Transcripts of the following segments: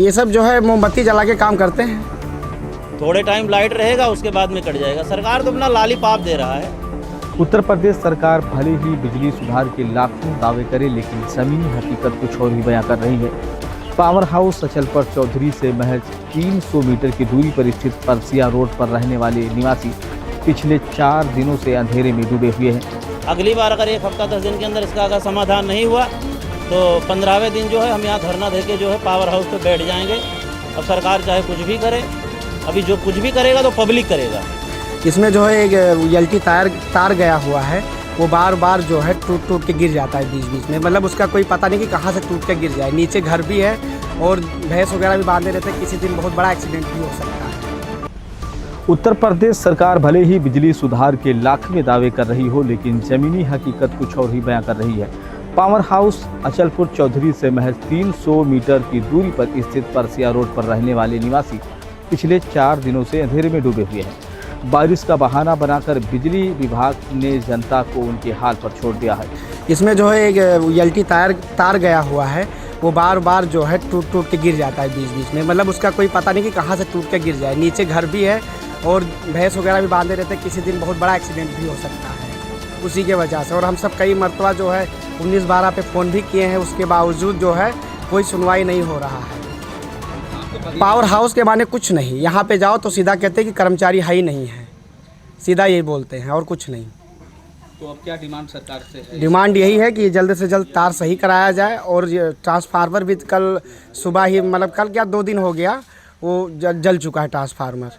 ये सब जो है मोमबत्ती जला के काम करते हैं। थोड़े टाइम लाइट रहेगा, उसके बाद में कट जाएगा। सरकार तो अपना लालीपाप दे रहा है। उत्तर प्रदेश सरकार भले ही बिजली सुधार के लाखों दावे करे, लेकिन ज़मीनी हकीकत कुछ और ही बयां कर रही है। पावर हाउस अचलपुर चौधरी से महज 300 मीटर की दूरी पर स्थित परसिया रोड पर रहने वाले निवासी पिछले 4 दिनों से अंधेरे में डूबे हुए हैं। अगली बार अगर 1 हफ्ता 10 दिन के अंदर इसका अगर समाधान नहीं हुआ तो 15वें दिन जो है हम यहाँ धरना देके जो है पावर हाउस पे बैठ जाएंगे। अब सरकार चाहे कुछ भी करे, अभी जो कुछ भी करेगा तो पब्लिक करेगा। इसमें जो है एक एलटी तार गया हुआ है, वो बार बार जो है टूट के गिर जाता है बीच बीच में। मतलब उसका कोई पता नहीं कि कहाँ से टूट के गिर जाए। नीचे घर भी है और भैंस वगैरह भी बांधे रहते हैं, किसी दिन बहुत बड़ा एक्सीडेंट भी हो सकता है। उत्तर प्रदेश सरकार भले ही बिजली सुधार के लाखों दावे कर रही हो, लेकिन ज़मीनी हकीकत कुछ और ही बयां कर रही है। पावर हाउस अचलपुर चौधरी से महज 300 मीटर की दूरी पर स्थित परसिया रोड पर रहने वाले निवासी पिछले 4 दिनों से अंधेरे में डूबे हुए हैं। बारिश का बहाना बनाकर बिजली विभाग ने जनता को उनके हाल पर छोड़ दिया है। इसमें जो है एक एलटी तार गया हुआ है, वो बार बार जो है टूट के गिर जाता है बीच बीच में। मतलब उसका कोई पता नहीं कि कहाँ से टूट के गिर जाए। नीचे घर भी है और भैंस वगैरह भी बांधे रहते हैं, किसी दिन बहुत बड़ा एक्सीडेंट भी हो सकता है उसी के वजह से। और हम सब कई मरतबा जो है 19-12 पे फ़ोन भी किए हैं, उसके बावजूद जो है कोई सुनवाई नहीं हो रहा है। पावर हाउस के माने कुछ नहीं, यहाँ पे जाओ तो सीधा कहते हैं कि कर्मचारी है ही नहीं है, सीधा यही बोलते हैं और कुछ नहीं। तो अब क्या डिमांड सरकार से है? डिमांड यही है कि जल्द से जल्द तार सही कराया जाए। और ये ट्रांसफार्मर भी कल सुबह ही, मतलब कल क्या 2 दिन हो गया, वो जल चुका है ट्रांसफार्मर,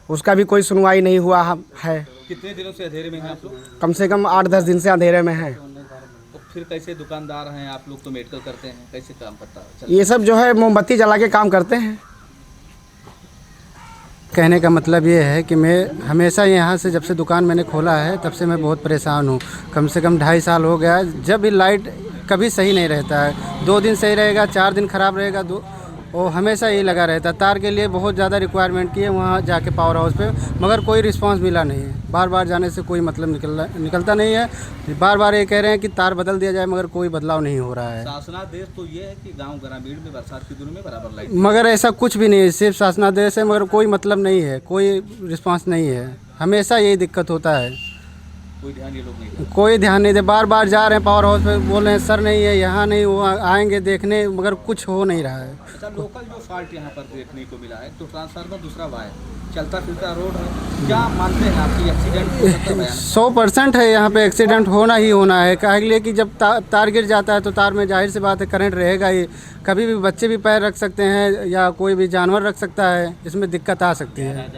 उसका भी कोई सुनवाई नहीं हुआ है। कितने दिनों से अंधेरे में हैं आप लोग? कम से कम 8-10 दिन से अंधेरे में हैं। तो फिर कैसे दुकानदार हैं आप लोग, तो मेडिकल करते हैं, कैसे काम करता है? ये सब जो है मोमबत्ती जला के काम करते हैं। कहने का मतलब ये है कि मैं हमेशा यहाँ से, जब से दुकान मैंने खोला है तब से मैं बहुत परेशान हूँ। कम से कम 2.5 साल हो गया है। जब भी लाइट कभी सही नहीं रहता है, 2 दिन सही रहेगा, 4 दिन ख़राब रहेगा, वो हमेशा यही लगा रहता है। तार के लिए बहुत ज़्यादा रिक्वायरमेंट की है वहाँ जाके पावर हाउस पे, मगर कोई रिस्पांस मिला नहीं है। बार बार जाने से कोई मतलब निकलता नहीं है। बार बार ये कह रहे हैं कि तार बदल दिया जाए, मगर कोई बदलाव नहीं हो रहा है। शासनादेश तो ये है कि गांव ग्रामीण में बरसात की दिनों में बराबर लाइट, मगर ऐसा कुछ भी नहीं है, सिर्फ शासनादेश है, मगर कोई मतलब नहीं है, कोई रिस्पांस नहीं है। हमेशा यही दिक्कत होता है, कोई ध्यान ये लोग नहीं देते। कोई ध्यान नहीं दे। बार बार जा रहे हैं पावर हाउस पे, बोल रहे हैं सर नहीं है, यहाँ नहीं, वो आएंगे देखने, मगर कुछ हो नहीं रहा है। अच्छा, लोकल जो फॉल्ट यहाँ पर देखने को मिला है, तो ट्रांसफार्मर, दूसरा वायर, चलता फिरता रोड है, क्या मानते हैं आपकी एक्सीडेंट हो सकता है? 100% है, यहाँ पे एक्सीडेंट होना ही होना है। काहे के लिए कि जब तार गिर जाता है तो तार में जाहिर सी बात है करंट रहेगा ही। कभी भी बच्चे भी पैर रख सकते हैं या कोई भी जानवर रख सकता है, इसमें दिक्कत आ सकती है।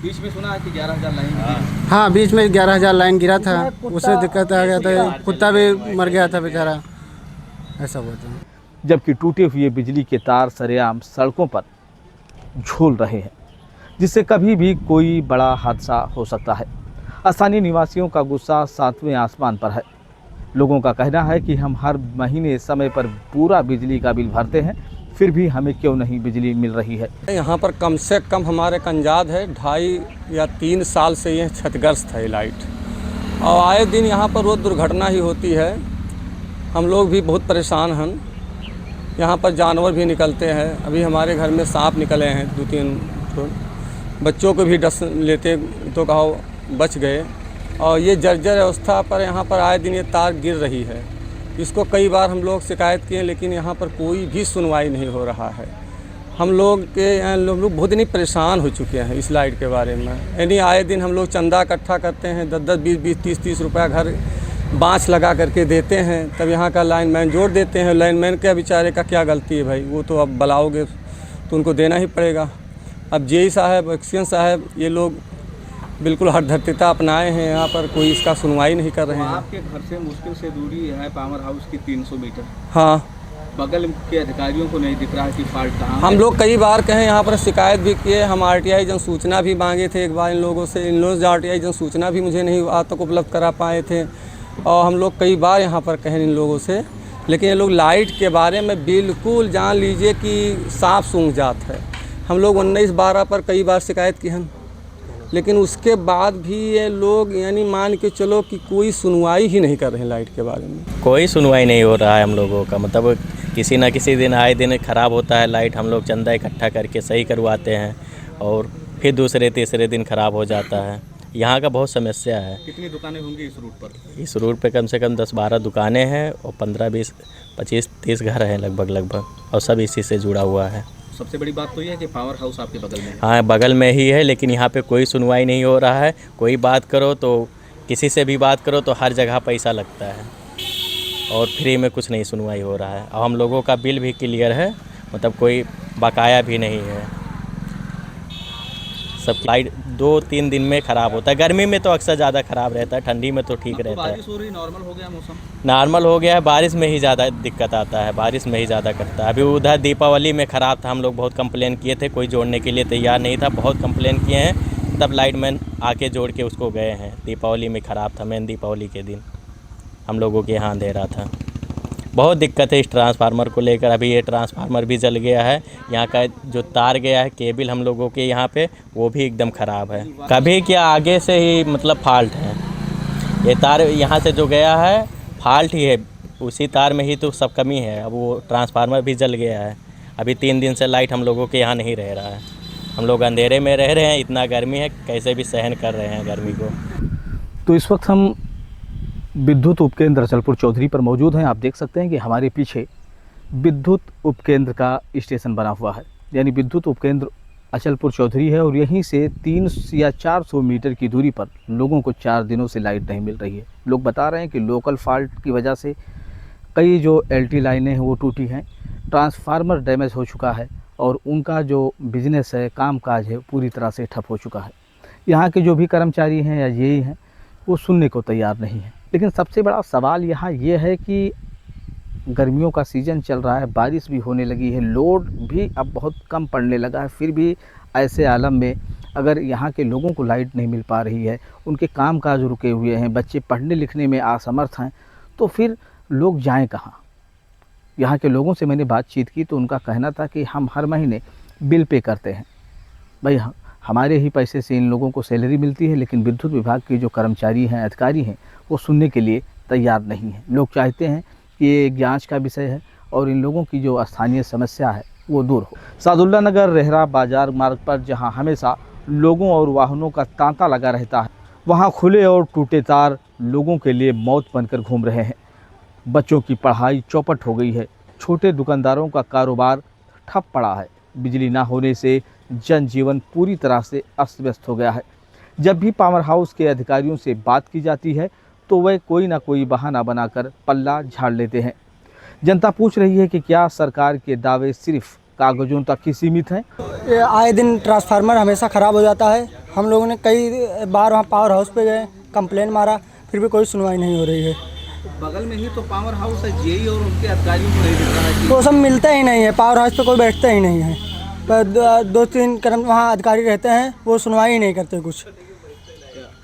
बीच में सुना है कि 11,000 लाइन। हाँ, बीच में 11,000 लाइन गिरा था, उससे दिक्कत आ गया था, कुत्ता भी मर गया था बेचारा, ऐसा हुआ था। जबकि टूटे हुए बिजली के तार सरेआम सड़कों पर झूल रहे हैं, जिससे कभी भी कोई बड़ा हादसा हो सकता है। स्थानीय निवासियों का गुस्सा 7वें आसमान पर है। लोगों का कहना है कि हम हर महीने समय पर पूरा बिजली का बिल भरते हैं, फिर भी हमें क्यों नहीं बिजली मिल रही है। यहाँ पर कम से कम हमारे कंजाद है 2.5 या 3 साल से यह क्षतिग्रस्त है लाइट, और आए दिन यहाँ पर रोज़ दुर्घटना ही होती है। हम लोग भी बहुत परेशान हैं। यहाँ पर जानवर भी निकलते हैं, अभी हमारे घर में सांप निकले हैं 2-3 तो बच्चों को भी डस लेते तो कहो बच गए। और ये जर्जर अवस्था पर यहाँ पर आए दिन ये तार गिर रही है। इसको कई बार हम लोग शिकायत किए, लेकिन यहाँ पर कोई भी सुनवाई नहीं हो रहा है। हम लोग बहुत ही परेशान हो चुके हैं इस लाइट के बारे में। यानी आए दिन हम लोग चंदा इकट्ठा करते हैं, 10-10, 20-20, 30-30 रुपया घर बाँच लगा करके देते हैं, तब यहाँ का लाइनमैन जोड़ देते हैं। लाइनमैन के बेचारे का क्या गलती है भाई, वो तो अब बुलाओगे तो उनको देना ही पड़ेगा। अब जेई साहब, एक्सीएन साहब, ये लोग बिल्कुल हठधर्तिता अपनाए हैं, यहाँ पर कोई इसका सुनवाई नहीं कर रहे हैं। आपके घर से मुश्किल से दूरी है पावर हाउस की 300 मीटर। हाँ, बगल के अधिकारियों को नहीं दिख रहा है कि फॉल्ट कहाँ है। हम लोग कई बार कहें, यहाँ पर शिकायत भी किए, हम आरटीआई जन सूचना भी मांगे थे एक बार इन लोगों से। इन लोगों से आरटीआई जन सूचना भी मुझे नहीं आज तक उपलब्ध करा पाए थे, और हम लोग कई बार यहाँ पर कहें इन लोगों से, लेकिन ये लोग लाइट के बारे में बिल्कुल जान लीजिए कि साफ सूंघ जात है। हम लोग 19-12 पर कई बार शिकायत की हैं, लेकिन उसके बाद भी ये लोग यानी मान के चलो कि कोई सुनवाई ही नहीं कर रहे हैं लाइट के बारे में। कोई सुनवाई नहीं हो रहा है हम लोगों का। मतलब किसी ना किसी दिन आए दिन ख़राब होता है लाइट। हम लोग चंदा इकट्ठा करके सही करवाते हैं और फिर दूसरे तीसरे दिन ख़राब हो जाता है। यहाँ का बहुत समस्या है। कितनी दुकानें होंगी इस रूट पर? इस रूट पे कम से कम 10-12 दुकानें हैं और 15-20-25-30 घर हैं लगभग और सब इसी से जुड़ा हुआ है। सबसे बड़ी बात तो ये है कि पावर हाउस आपके बगल में है। हाँ, बगल में ही है, लेकिन यहाँ पे कोई सुनवाई नहीं हो रहा है। कोई बात करो तो किसी से भी बात करो तो हर जगह पैसा लगता है और फ्री में कुछ नहीं सुनवाई हो रहा है। और हम लोगों का बिल भी क्लियर है, मतलब कोई बकाया भी नहीं है। सब लाइट 2-3 दिन में ख़राब होता है। गर्मी में तो अक्सर ज़्यादा ख़राब रहता है, ठंडी में तो ठीक रहता है। बारिश हो रही, नॉर्मल हो गया मौसम? नॉर्मल हो गया है, बारिश में ही ज़्यादा दिक्कत आता है, बारिश में ही ज़्यादा करता है। अभी उधर दीपावली में ख़राब था, हम लोग बहुत कंप्लेन किए थे, कोई जोड़ने के लिए तैयार नहीं था, बहुत कंप्लेन किए हैं, तब लाइटमैन आके जोड़ के उसको गए हैं। दीपावली में ख़राब था, मेन दीपावली के दिन हम लोगों के यहाँ अंधेरा था। बहुत दिक्कत है इस ट्रांसफार्मर को लेकर। अभी ये ट्रांसफार्मर भी जल गया है, यहाँ का जो तार गया है केबल हम लोगों के यहाँ पे, वो भी एकदम ख़राब है। कभी क्या आगे से ही मतलब फॉल्ट है, ये तार यहाँ से जो गया है फॉल्ट ही है, उसी तार में ही तो सब कमी है। अब वो ट्रांसफार्मर भी जल गया है। अभी 3 दिन से लाइट हम लोगों के यहाँ नहीं रह रहा है। हम लोग अंधेरे में रह रहे हैं, इतना गर्मी है, कैसे भी सहन कर रहे हैं गर्मी को। तो इस वक्त हम विद्युत उपकेंद्र अचलपुर चौधरी पर मौजूद हैं। आप देख सकते हैं कि हमारे पीछे विद्युत उपकेंद्र का स्टेशन बना हुआ है, यानी विद्युत उपकेंद्र अचलपुर चौधरी है और यहीं से 300 या 400 मीटर की दूरी पर लोगों को 4 दिनों से लाइट नहीं मिल रही है। लोग बता रहे हैं कि लोकल फॉल्ट की वजह से कई जो LT लाइनें हैं वो टूटी हैं, ट्रांसफार्मर डैमेज हो चुका है और उनका जो बिजनेस है, कामकाज है, पूरी तरह से ठप हो चुका है। यहाँ के जो भी कर्मचारी हैं या यही हैं वो सुनने को तैयार नहीं है। लेकिन सबसे बड़ा सवाल यहाँ ये है कि गर्मियों का सीज़न चल रहा है, बारिश भी होने लगी है, लोड भी अब बहुत कम पड़ने लगा है, फिर भी ऐसे आलम में अगर यहाँ के लोगों को लाइट नहीं मिल पा रही है, उनके कामकाज रुके हुए हैं, बच्चे पढ़ने लिखने में असमर्थ हैं, तो फिर लोग जाएं कहाँ? यहाँ के लोगों से मैंने बातचीत की तो उनका कहना था कि हम हर महीने बिल पे करते हैं, भाई हमारे ही पैसे से इन लोगों को सैलरी मिलती है, लेकिन विद्युत विभाग के जो कर्मचारी हैं, अधिकारी हैं, वो सुनने के लिए तैयार नहीं हैं। लोग चाहते हैं कि ये जांच का विषय है और इन लोगों की जो स्थानीय समस्या है वो दूर हो। सादुल्ला नगर रेहरा बाजार मार्ग पर जहां हमेशा लोगों और वाहनों का तांता लगा रहता है, वहां खुले और टूटे तार लोगों के लिए मौत बनकर घूम रहे हैं। बच्चों की पढ़ाई चौपट हो गई है, छोटे दुकानदारों का कारोबार ठप पड़ा है, बिजली ना होने से जनजीवन पूरी तरह से अस्त व्यस्त हो गया है। जब भी पावर हाउस के अधिकारियों से बात की जाती है तो वह कोई ना कोई बहाना बनाकर पल्ला झाड़ लेते हैं। जनता पूछ रही है कि क्या सरकार के दावे सिर्फ कागजों तक ही सीमित हैं? आए दिन ट्रांसफार्मर हमेशा ख़राब हो जाता है। हम लोगों ने कई बार वहाँ पावर हाउस पे गए, कंप्लेन मारा, फिर भी कोई सुनवाई नहीं हो रही है। बगल में ही तो पावर हाउस है, जेई और उनके अधिकारियों को नहीं दिख रहा है कि वो सब मिलते ही नहीं है, पावर हाउस पे कोई बैठता ही नहीं है। 2-3 कर्म वहाँ अधिकारी रहते हैं, वो सुनवाई ही नहीं करते कुछ।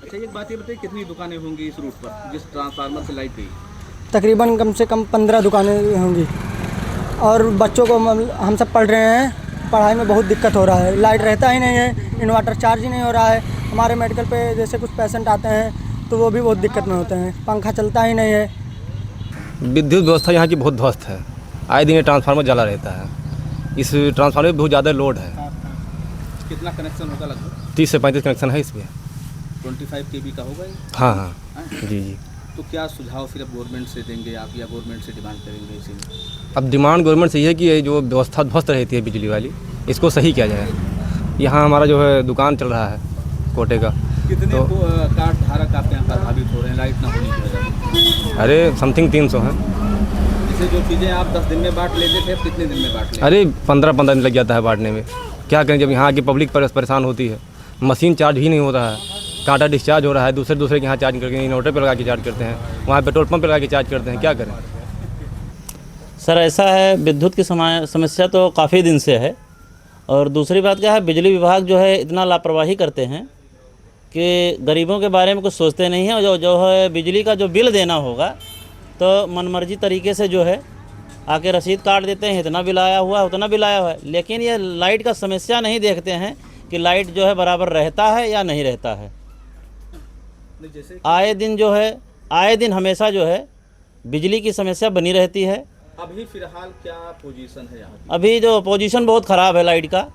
अच्छा, एक बात ये बताइए, कितनी दुकानें होंगी इस रूट पर जिस ट्रांसफार्मर से लाइट गई? तकरीबन कम से कम 15 दुकानें होंगी और बच्चों को हम सब पढ़ रहे हैं, पढ़ाई में बहुत दिक्कत हो रहा है। लाइट रहता ही नहीं है, इन्वर्टर चार्ज ही नहीं हो रहा है। हमारे मेडिकल पे जैसे कुछ पेशेंट आते हैं तो वो भी बहुत दिक्कत में होते हैं, पंखा चलता ही नहीं है। विद्युत व्यवस्था यहाँ की बहुत ध्वस्त है, आए दिन ट्रांसफार्मर जला रहता है। इस ट्रांसफार्मर में बहुत ज़्यादा लोड है। कितना कनेक्शन होगा? लगभग 30 से 35 कनेक्शन है इसमें। 25 kV का होगा ये? हाँ हाँ जी जी। तो क्या सुझाव फिर अब गवर्नमेंट से देंगे आप या गवर्नमेंट से डिमांड करेंगे इसी में? अब डिमांड गवर्नमेंट से ये है कि ये जो व्यवस्था ध्वस्त रहती है बिजली वाली, इसको सही किया जाए। यहाँ हमारा जो है दुकान चल रहा है कोटे का। कितने कार्ड धारक आपके यहाँ प्रभावित हो रहे हैं लाइट ना होने की वजह से? अरे समथिंग 300 है। जैसे जो चीज़ें आप 10 दिन में बांट लेते थे, कितने दिन में बांट लेते? अरे 15-15 दिन लग जाता है बांटने में। क्या करें, जब यहाँ की पब्लिक परेशान होती है, मशीन चार्ज ही नहीं होता है, कांटा डिस्चार्ज हो रहा है, दूसरे के यहाँ चार्ज करके इन्वर्टर पर लगा के चार्ज करते हैं, वहाँ पेट्रोल पंप पर लगा के चार्ज करते हैं। क्या करें सर? ऐसा है, विद्युत की समस्या तो काफ़ी दिन से है। और दूसरी बात क्या है, बिजली विभाग जो है इतना लापरवाही करते हैं कि गरीबों के बारे में कुछ सोचते नहीं हैं। और जो है बिजली का जो बिल देना होगा तो मनमर्जी तरीके से जो है आके रसीद काट देते हैं, इतना बिल आया हुआ है, उतना बिल आया हुआ है। लेकिन ये लाइट का समस्या नहीं देखते हैं कि लाइट जो है बराबर रहता है या नहीं रहता है। आए दिन जो है, आए दिन हमेशा जो है बिजली की समस्या बनी रहती है। अभी फिलहाल क्या पोजीशन है यहाँ की? अभी जो पोजीशन बहुत ख़राब है लाइट का,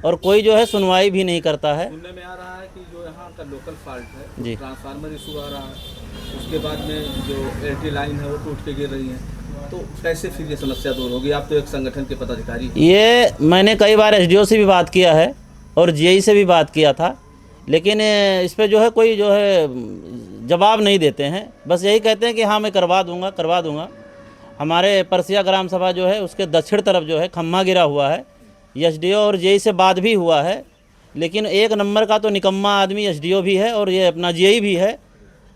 और कोई जो है सुनवाई भी नहीं करता है। सुनने में आ रहा है कि जो यहाँ का लोकल फॉल्ट है, जी। ट्रांसफार्मर इशू आ रहा है, उसके बाद में जो एलटी लाइन है वो टूट के गिर रही है, तो कैसे फिर ये समस्या दूर होगी? आप तो एक संगठन के पदाधिकारी हैं। ये मैंने कई बार एसडीओ से भी बात किया है और जीआई से भी बात किया था, लेकिन इस पे जो है कोई जो है जवाब नहीं देते हैं। बस यही कहते हैं कि हाँ मैं करवा दूंगा। हमारे परसिया ग्राम सभा जो है उसके दक्षिण तरफ जो है खम्मा गिरा हुआ है। एसडीओ और जीआई से बात भी हुआ है, लेकिन एक नंबर का तो निकम्मा आदमी एसडीओ भी है और ये अपना जीआई भी है।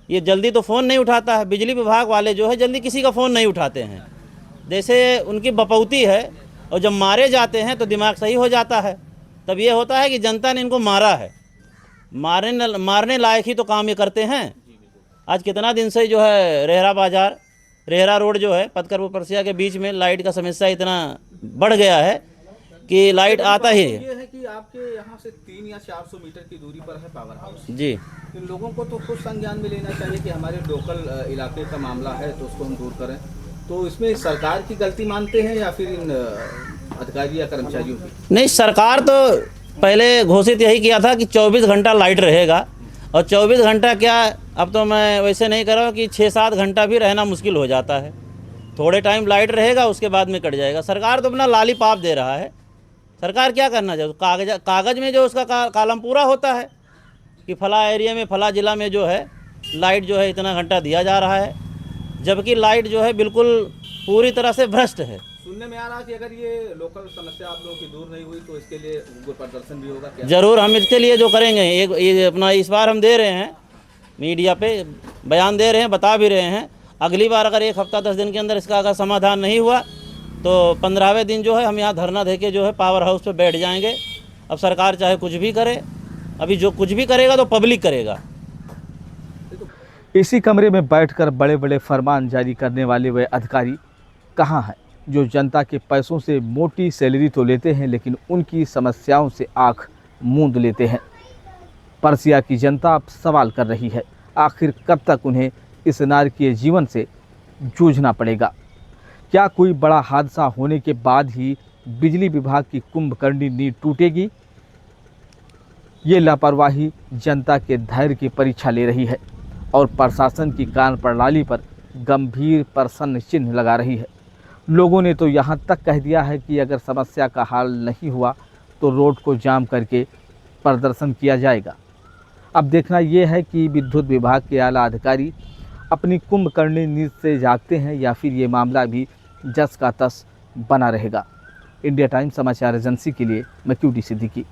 ये जल्दी तो फ़ोन नहीं उठाता है। बिजली विभाग वाले जो है जल्दी किसी का फ़ोन नहीं उठाते हैं, जैसे उनकी बपौती है। और जब मारे जाते हैं तो दिमाग सही हो जाता है। तब ये होता है कि जनता ने इनको मारा है, मारने लायक ही तो काम ये करते हैं। आज कितना दिन से जो है रेहरा रोड जो है पतकरपुर परसिया के बीच में लाइट का समस्या इतना बढ़ गया है कि लाइट आता ही है। ये है कि आपके यहाँ से 300 या 400 मीटर की दूरी पर है पावर हाउस। जी, इन लोगों को तो कुछ संज्ञान में लेना चाहिए कि हमारे लोकल इलाके का मामला है तो उसको हम दूर करें। तो इसमें सरकार की गलती मानते हैं या फिर इन अधिकारी या कर्मचारियों की? नहीं, सरकार तो पहले घोषित यही किया था कि 24 घंटा लाइट रहेगा, और 24 घंटा क्या, अब तो मैं वैसे नहीं कर रहा हूँ कि 6-7 घंटा भी रहना मुश्किल हो जाता है। थोड़े टाइम लाइट रहेगा, उसके बाद में कट जाएगा। सरकार तो अपना लॉलीपॉप दे रहा है। सरकार क्या करना चाहिए? कागज़ में जो उसका कालम पूरा होता है कि फला एरिया में फला ज़िला में जो है लाइट जो है इतना घंटा दिया जा रहा है, जबकि लाइट जो है बिल्कुल पूरी तरह से भ्रष्ट है। सुनने में आ रहा है कि अगर ये लोकल समस्या आप लोगों की दूर नहीं हुई तो इसके लिए उग्र प्रदर्शन भी होगा क्या? ज़रूर, हम इसके लिए जो करेंगे ये अपना इस बार हम दे रहे हैं, मीडिया पे बयान दे रहे हैं, बता भी रहे हैं। अगली बार अगर 1 हफ्ता 10 दिन के अंदर इसका अगर समाधान नहीं हुआ तो 15वें दिन जो है हम यहाँ धरना देके जो है पावर हाउस पे बैठ जाएंगे। अब सरकार चाहे कुछ भी करे, अभी जो कुछ भी करेगा तो पब्लिक करेगा। इसी कमरे में बैठकर बड़े बड़े फरमान जारी करने वाले वे अधिकारी कहाँ हैं जो जनता के पैसों से मोटी सैलरी तो लेते हैं लेकिन उनकी समस्याओं से आँख मूंद लेते हैं। परसिया की जनता अब सवाल कर रही है, आखिर कब तक उन्हें इस नारकीय जीवन से जूझना पड़ेगा? क्या कोई बड़ा हादसा होने के बाद ही बिजली विभाग की कुंभकर्णी नींव टूटेगी? ये लापरवाही जनता के धैर्य की परीक्षा ले रही है और प्रशासन की कार्यप्रणाली पर गंभीर प्रश्न चिन्ह लगा रही है। लोगों ने तो यहाँ तक कह दिया है कि अगर समस्या का हल नहीं हुआ तो रोड को जाम करके प्रदर्शन किया जाएगा। अब देखना यह है कि विद्युत विभाग के आला अधिकारी अपनी कुंभकर्णी नींद से जागते हैं या फिर ये मामला भी जस का तस बना रहेगा। इंडिया टाइम्स समाचार एजेंसी के लिए मैं क्यूटी सिद्दीकी।